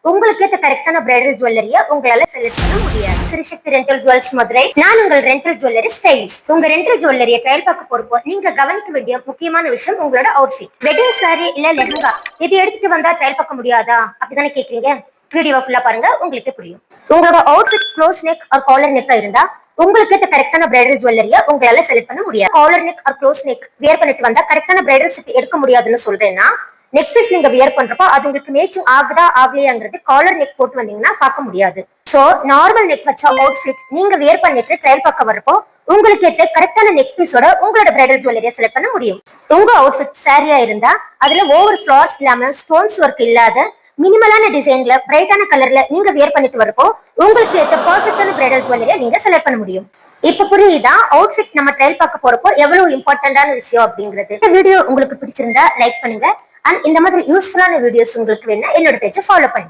உங்களுக்கு ஏத்த கரெக்டான பிரைடல் ஜுவல்லரிய உங்களால செலக்ட் பண்ண முடியாது. Srisakthi rental jewels Madurai. நான் உங்கள் ரெண்டல் ஜுவல்லரி ஸ்டைலிஸ்ட். உங்க ரெண்டல் ஜுவல்லரிய ட்ரையல் பார்க்க போறப்போ நீங்க கவனிக்க வேண்டிய முக்கியமான விஷயம் உங்களோட அவுட்ஃபிட். வெட்டிங் சாரி இல்ல லெஹங்கா இது எடுத்துட்டு வந்தா ட்ரையல் பார்க்க முடியாதா அப்படிதானே கேக்குறீங்க? வீடியோ ஃபுல்லா பாருங்க, உங்களுக்கு புரியும். உங்களோட outfit close neck or collar நெக்கா இருந்தா உங்களுக்கு ஏத்த கரெக்டான பிரைடல் ஜுவல்லரிய உங்களால செலக்ட் பண்ண முடியாது. Collar neck or close neck wear பண்ணிட்டு வந்தா கரெக்டான பிரைடல் செட் எடுக்க முடியாதுன்னு சொல்றேன்னா, நெக் பீஸ் நீங்க வியர் பண்றப்போ அது உங்களுக்கு மேட்சிங் ஆகுதா ஆகலையாங்கிறது காலர் நெக் போட்டு வந்தீங்கன்னா பார்க்க முடியாது. சோ நார்மல் நெக் வச்ச அவுட்ஃபிட் நீங்க வியர் பண்ணிட்டு ட்ரையல் பார்க்க வரப்போ உங்களுக்கு ஏத்த கரெக்டான நெக் பீஸோட உங்களோட பிரைடல் ஜுவல்லரியை செலக்ட் பண்ண முடியும். உங்க அவுட்ஃபிட் சாரியா இருந்தா அதுல ஓவர் ஃபிளார்ஸ் இல்லாம ஸ்டோன்ஸ் ஒர்க் இல்லாத மினிமலான டிசைன்ல பிரைட்டான கலர்ல நீங்க வியர் பண்ணிட்டு வரப்போ உங்களுக்கு ஏத்த பர்ஃபெக்டான பிரைடல் ஜுவல்லரியை நீங்க செலக்ட் பண்ண முடியும். இப்ப புரியுதா அவுட்ஃபிட் நம்ம ட்ரையல் பார்க்க போறப்போ எவ்வளவு இம்பார்ட்டன்டான விஷயம் அப்படிங்கிறது. இந்த வீடியோ உங்களுக்கு பிடிச்சிருந்தா லைக் பண்ணுங்க. அண்ட் இந்த மாதிரி யூஸ்ஃபுல்லான வீடியோஸ் உங்களுக்கு வேணா என்னோட பேஜை ஃபாலோ பண்ணுங்க.